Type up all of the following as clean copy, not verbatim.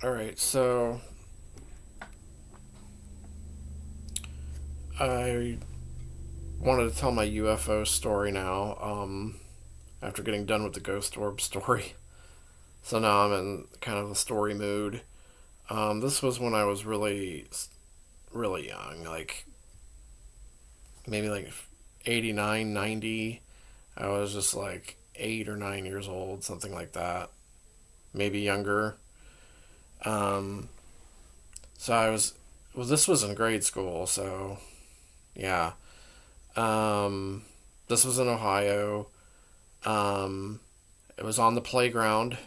All right, so I wanted to tell my UFO story now. After getting done with the ghost orb story, so now I'm in kind of a story mood. This was when I was really young, like maybe like 89, 90. I was just like 8 or 9 years old, something like that, maybe younger. Um, so I was, well, this was in grade school, so yeah. Um, this was in Ohio. Um, it was on the playground.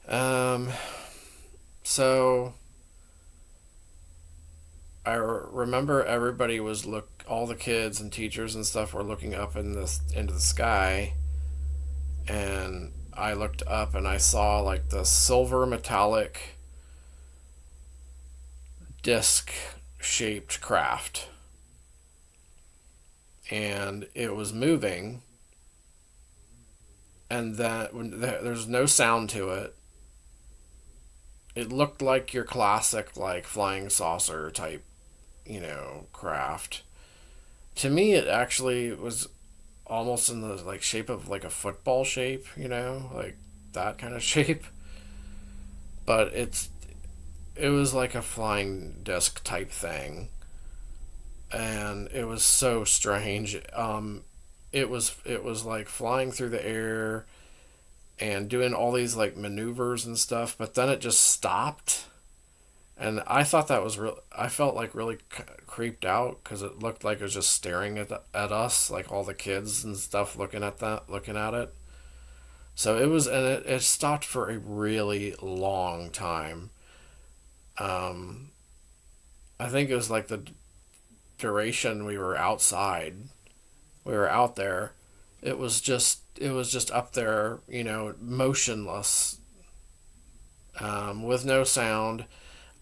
Um, so remember everybody was all the kids and teachers and stuff were looking up into the sky, and I looked up and I saw like the silver metallic disc shaped craft, and it was moving, and that when there's no sound to it. It looked like your classic like flying saucer type, craft. To me, it actually was almost in the like shape of like a football shape, like that kind of shape. But it was like a flying disc type thing, and it was so strange. It was like flying through the air and doing all these like maneuvers and stuff, but then it just stopped. And I thought that was real. I felt like really creeped out because it looked like it was just staring at us, like all the kids and stuff looking at it. So it was, and it stopped for a really long time. Um, I think it was like the duration we were outside. We were out there. It was just up there, motionless, with no sound.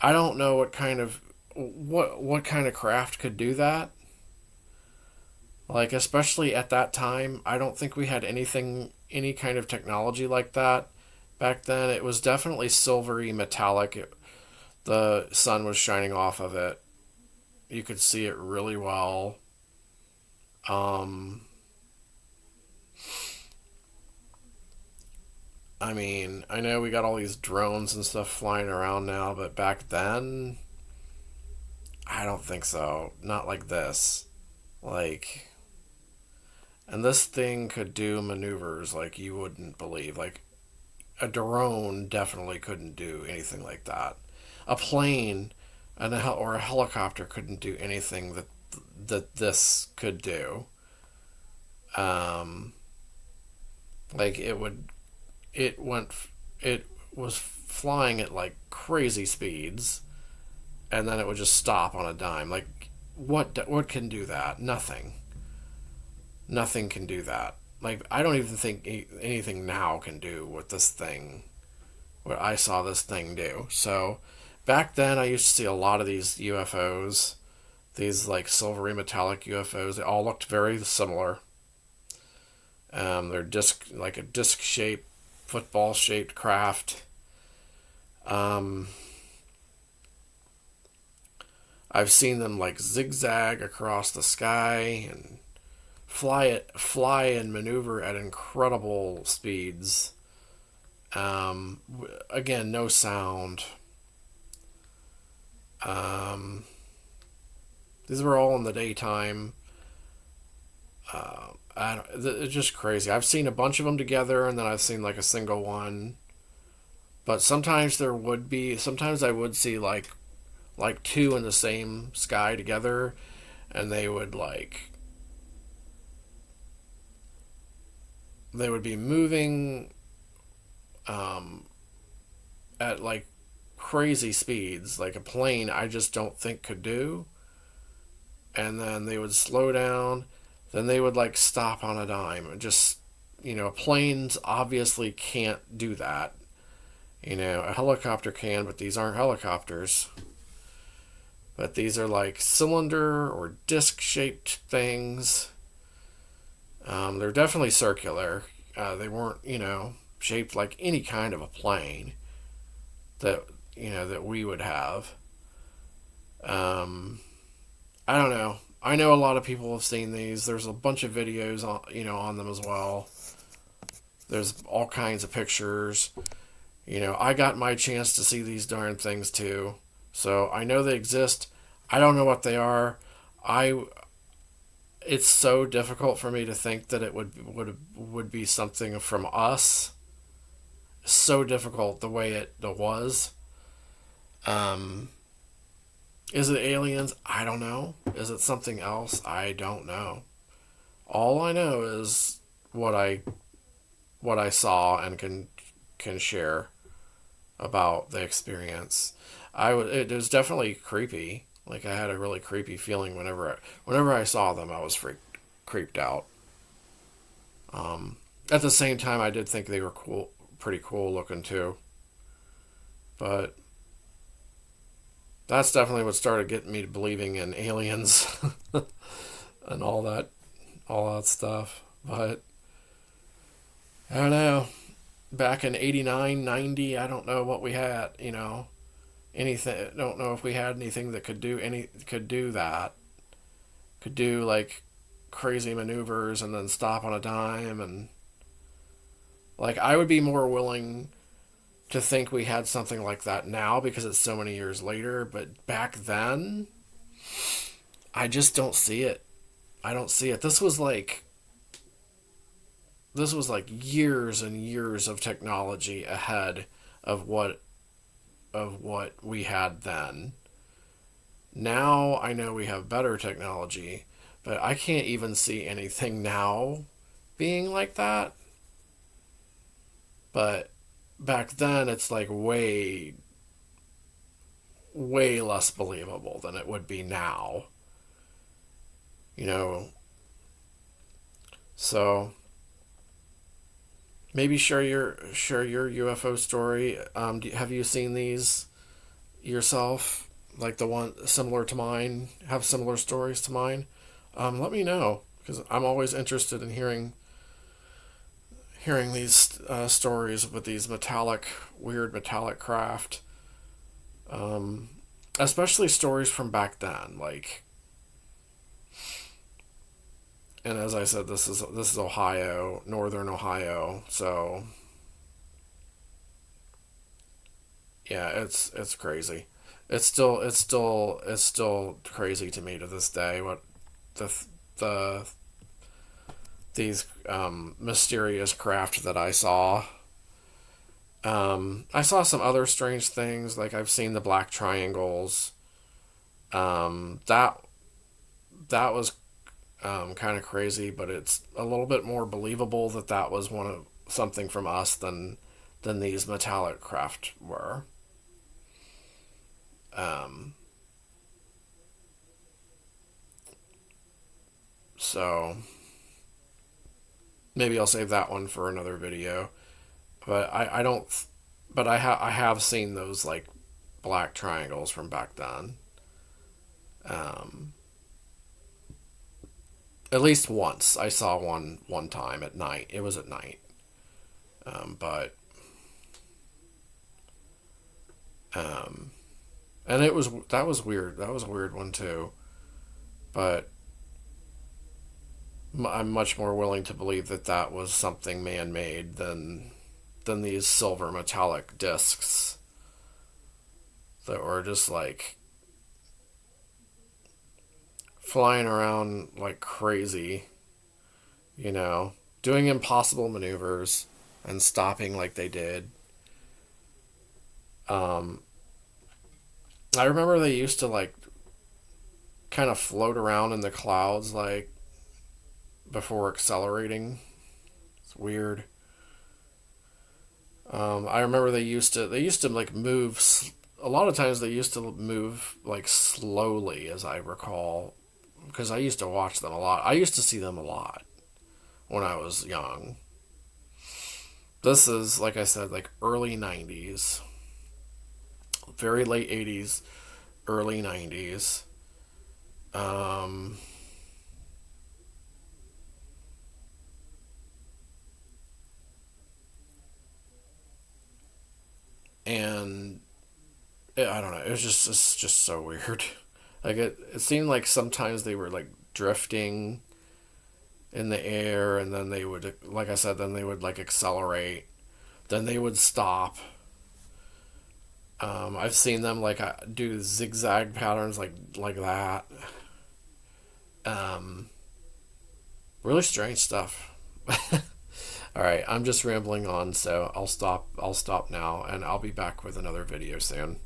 I don't know what kind of craft could do that. Like especially at that time, I don't think we had any kind of technology like that back then. It was definitely silvery metallic. The sun was shining off of it. You could see it really well. Um, I mean, I know we got all these drones and stuff flying around now, but back then, I don't think so. Not like this. Like, and this thing could do maneuvers like you wouldn't believe. Like, a drone definitely couldn't do anything like that. A plane or a helicopter couldn't do anything that this could do. Um, like it went, it was flying at like crazy speeds, and then it would just stop on a dime. Like, what can do that? Nothing. Nothing can do that. Like, I don't even think anything now can do what I saw this thing do. So back then, I used to see a lot of these UFOs, these like silvery metallic UFOs. They all looked very similar. They're like a disc shaped, football shaped craft. Um, I've seen them like zigzag across the sky and fly and maneuver at incredible speeds. Again, no sound. Um, these were all in the daytime. It's just crazy. I've seen a bunch of them together, and then I've seen like a single one. But sometimes I would see like two in the same sky together, and they would be moving um, at like crazy speeds, like a plane I just don't think could do. And then they would slow down, then they would like stop on a dime. And just, planes obviously can't do that. A helicopter can, but these aren't helicopters. But these are like cylinder or disc shaped things. They're definitely circular. They weren't, shaped like any kind of a plane. that that we would have. Um, I don't know. I know a lot of people have seen these. There's a bunch of videos on on them as well. There's all kinds of pictures. I got my chance to see these darn things too. So I know they exist. I don't know what they are. I It's so difficult for me to think that it would be something from us. So difficult the way it was. Um, is it aliens? I don't know. Is it something else? I don't know. All I know is what I saw and can share about the experience. It was definitely creepy. Like I had a really creepy feeling whenever I saw them. I was creeped out. At the same time, I did think they were cool, pretty cool looking too. But that's definitely what started getting me to believing in aliens and all that stuff. But I don't know. Back in 89, 90, I don't know what we had, anything. I don't know if we had anything that could do that. Could do like crazy maneuvers and then stop on a dime, and like I would be more willing to think we had something like that now because it's so many years later, but back then I just don't see it. I don't see it. This was like years and years of technology ahead of what we had then. Now I know we have better technology, but I can't even see anything now being like that. But back then it's like way way less believable than it would be now. You know, so maybe share your UFO story. Have you seen these yourself? Like the one similar to mine, have similar stories to mine? Let me know because I'm always interested in hearing these stories with these weird metallic craft. Um, Especially stories from back then. Like, and as I said, this is Ohio, northern Ohio. So yeah, it's crazy. It's still crazy to me to this day what the the these mysterious craft that I saw. I saw some other strange things, like I've seen the black triangles. That was kind of crazy, but it's a little bit more believable that that was one of something from us than these metallic craft were. Um, so maybe I'll save that one for another video. But I don't. But I have seen those like black triangles from back then. Um, at least once I saw one time at night. It was at night. But um, and that was weird. That was a weird one too. But I'm much more willing to believe that that was something man made than these silver metallic discs that were just like flying around like crazy, you know, doing impossible maneuvers and stopping like they did. Um, I remember they used to like kind of float around in the clouds like before accelerating. It's weird. I remember they used to like move. A lot of times they used to move like slowly, as I recall, because I used to watch them a lot. I used to see them a lot when I was young. This is like I said, like early '90s, very late '80s, early '90s. Um, and I don't know. It's just so weird. Like it seemed like sometimes they were like drifting in the air, and then they would, like I said, then they would like accelerate, then they would stop. I've seen them like do zigzag patterns like that. Um, really strange stuff. All right, I'm just rambling on, so I'll stop. I'll stop now, and I'll be back with another video soon.